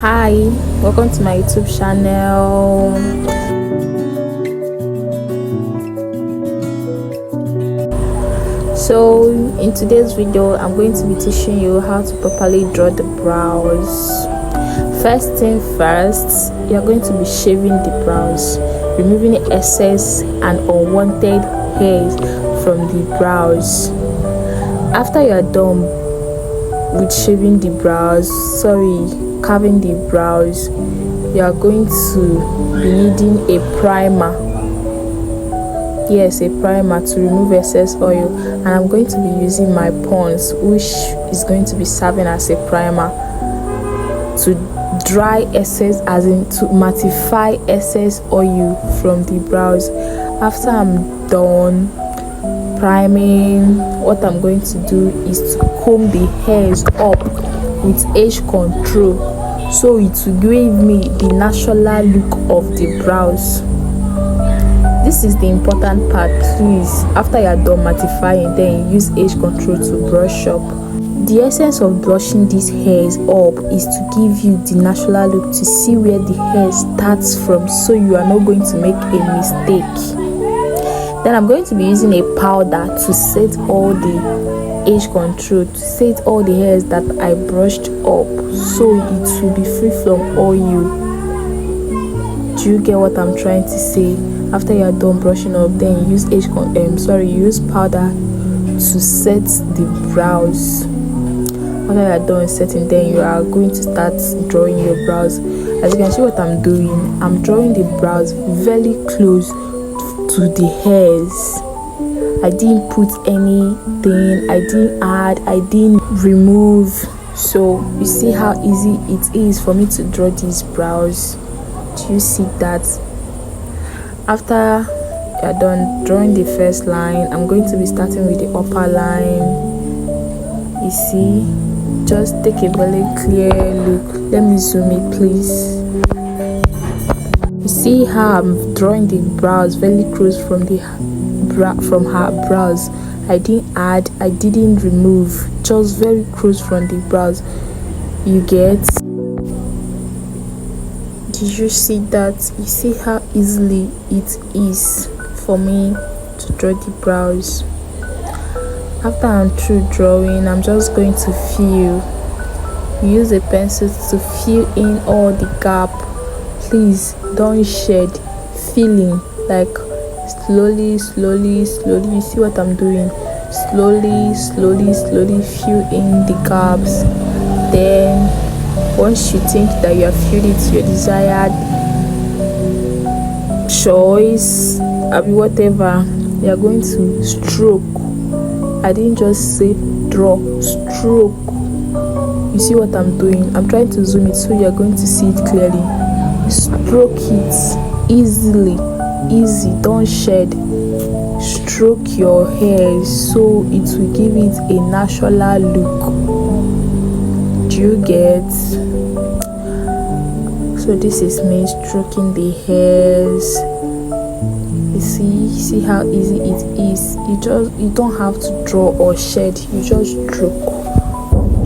Hi, welcome to my YouTube channel. So in today's video I'm going to be teaching you how to properly draw the brows. First thing first, you're going to be shaving the brows, removing the excess and unwanted hairs from the brows. After you're done with shaving the brows, carving the brows, you are going to be needing a primer. Yes, a primer to remove excess oil, and I'm going to be using my Pond's, which is going to be serving as a primer to dry excess, as in to mattify excess oil from the brows. After I'm done priming, what I'm going to do is to comb the hairs up with edge control, so it will give me the natural look of the brows. This is the important part. Please, after you are done mattifying, then use edge control to brush up. The essence of brushing these hairs up is to give you the natural look, to see where the hair starts from, so you are not going to make a mistake. Then I'm going to be using a powder to set all the edge control, to set all the hairs that I brushed up, so it will be free from oil. Do you get what I'm trying to say? After you are done brushing up, then use use powder to set the brows. After you are done setting, then you are going to start drawing your brows. As you can see what I'm doing, I'm drawing the brows very close to the hairs. I didn't put anything, I didn't add, I didn't remove. So you see how easy it is for me to draw these brows. Do you see that? After you're done drawing the first line, I'm going to be starting with the upper line. You see, just take a very clear look. Let me zoom it, please. You see how I'm drawing the brows very close from her brows. I didn't add, I didn't remove, just very close from the brows. You get? Did you see that? You see how easily it is for me to draw the brows. After I'm through drawing, I'm just going to fill. Use a pencil to fill in all the gap. Please don't shed. Filling, like slowly. You see what I'm doing? Slowly fill in the gaps. Then once you think that you have filled it to your desired choice, whatever, you are going to stroke. I didn't just say draw, stroke. You see what I'm doing? I'm trying to zoom it so you are going to see it clearly. Stroke it easily, easy, don't shed. Stroke your hair so it will give it a natural look. Do you get? So this is me stroking the hairs. You see how easy it is. You don't have to draw or shed. You just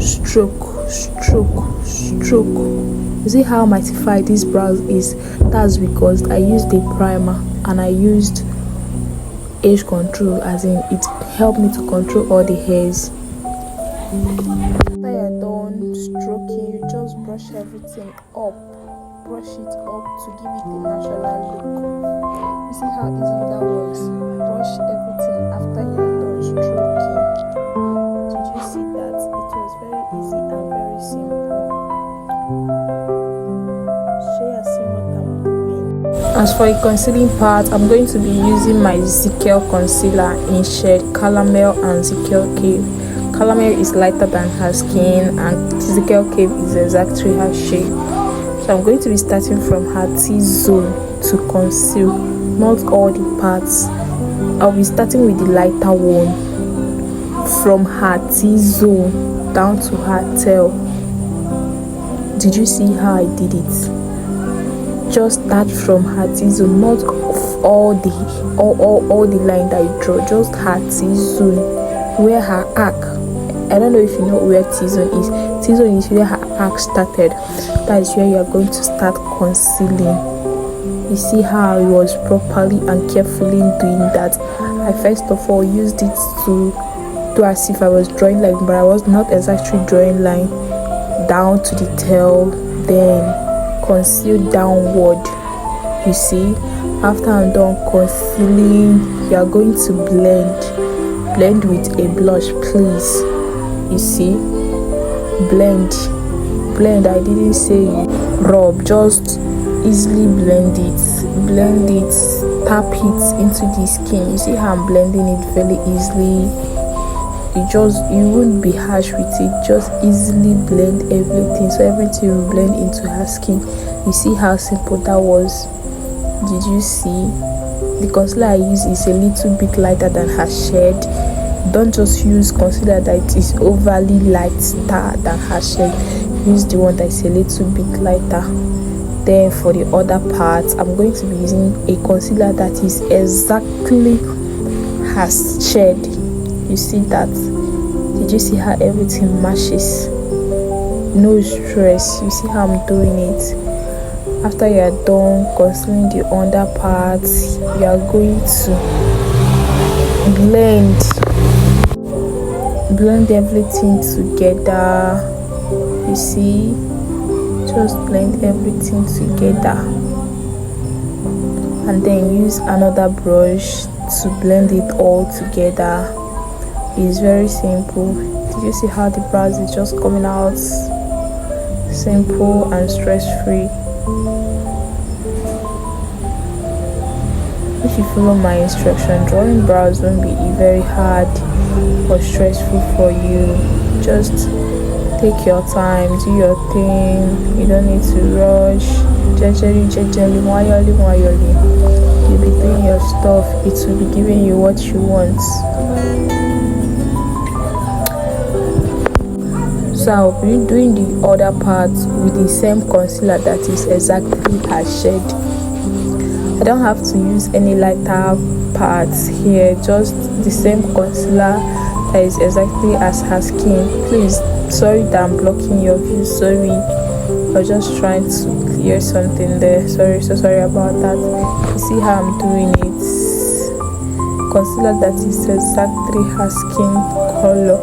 stroke. You see how mattified this brows is? That's because I used a primer and I used edge control, as in it helped me to control all the hairs. After you're done stroking, you just brush everything up. Brush it up to give it a natural look. You see how easy that was? Brush everything after you're done stroking. Did you see that? It was very easy and very simple. So you see what I'm doing. As for the concealing part, I'm going to be using my Zickel concealer in shade Caramel and Zickel Cave. Caramel is lighter than her skin, and Zickel Cave is exactly her shade. So I'm going to be starting from her T-zone to conceal, not all the parts. I'll be starting with the lighter one, from her T-zone down to her tail. Did you see how I did it? Just start from her T-zone, not all the line that you draw, just her T-zone, where her arc. I don't know if you know where T-zone is. T-zone is where her arc started. That is where you are going to start concealing. You see how I was properly and carefully doing that. I first of all used it to do as if I was drawing line, but I was not exactly drawing line down to the tail, then conceal downward. You see, after I'm done concealing, you are going to blend with a blush, please. You see, blend. I didn't say rub, just easily blend it, tap it into the skin. You see how I'm blending it very easily. You won't be harsh with it, just easily blend everything, so everything will blend into her skin. You see how simple that was? Did you see? The concealer I use is a little bit lighter than her shade. Don't just use concealer that is overly lighter than her shade. Use the one that is a little bit lighter. Then for the other parts, I'm going to be using a concealer that is exactly her shade. You see that? Did you see how everything matches? No stress. You see how I'm doing it? After you are done concealing the under parts, you are going to blend everything together. You see, just blend everything together, and then use another brush to blend it all together. It's very simple. Did you see how the brows is just coming out simple and stress-free? If you follow my instruction, drawing brows won't be very hard or stressful for you. Just take your time, do your thing. You don't need to rush. Jejely, wayoli. You'll be doing your stuff. It will be giving you what you want. So I'll be doing the other part with the same concealer that is exactly her shade. I don't have to use any lighter parts here, just the same concealer that is exactly as her skin. Please, sorry that I'm blocking your view. Sorry, I was just trying to clear something there. So sorry about that. You see how I'm doing it? Concealer that is exactly her skin color.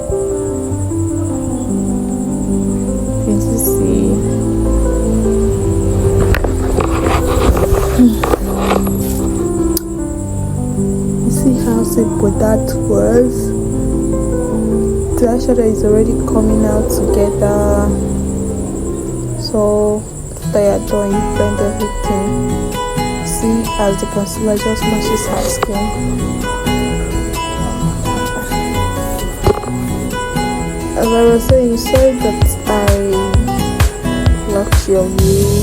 Did you see? You see how simple that was? The eyeshadow is already coming out together. So after you're done, you blend everything. See as the concealer just matches her skin. As I was saying, sorry that I blocked your view.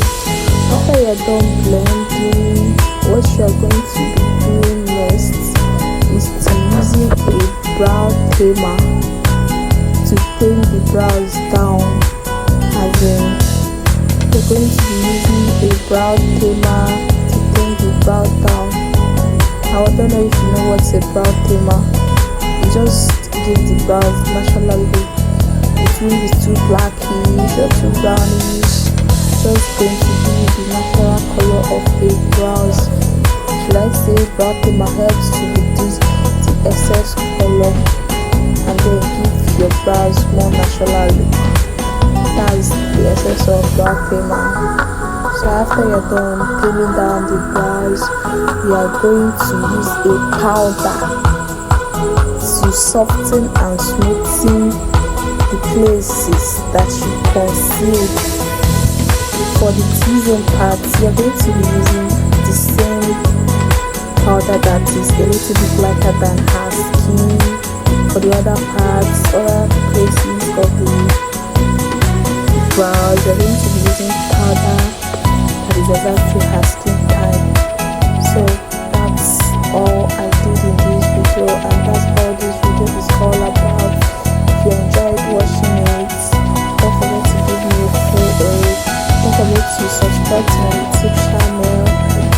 After you're done blending, what you're going to be doing next is to using a brow tamer to tame the brows down. As in, you're going to be using a brow tamer to tame the brow down. I don't know if you know what's a brow tamer. It just gives the brows natural look. It won't be too blackish or too brownish. Just going to give you the natural color of a brows. Should I say brow tamer helps to reduce the excess color and then give your brows more natural look. That is the essence of brow tamer. So after you're done taming down the brows, you are going to use a powder to soften and smoothen the places that you conceal. For the T-zone part, you're going to be using the same powder that is a little bit lighter than her skin. For the other parts, other places of the brows, you're going to be using powder that is exactly her skin type. So that's all I did in this video, and that's all this video is all about. If you enjoyed watching it, don't forget to give me a follow. Don't forget to subscribe to my YouTube channel,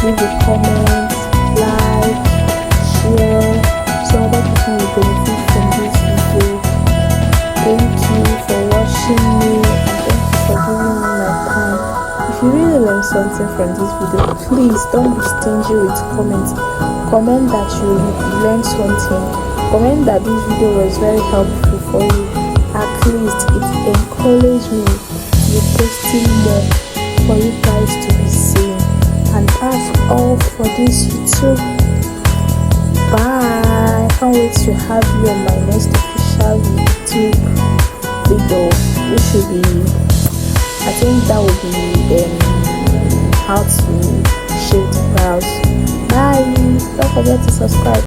leave a comment, like, share, so other people will benefit from this video. Thank you for watching me, and don't forget you really learned something from this video, please don't be stingy with comments. Comment that you learned something. Comment that this video was very helpful for you. At least it encouraged me to be posting more for you guys to be seeing. And that's all for this YouTube. Bye. I can't wait to have you on my next official YouTube video. It should be, I think that would be how to shape the brows. Bye. Don't forget to subscribe.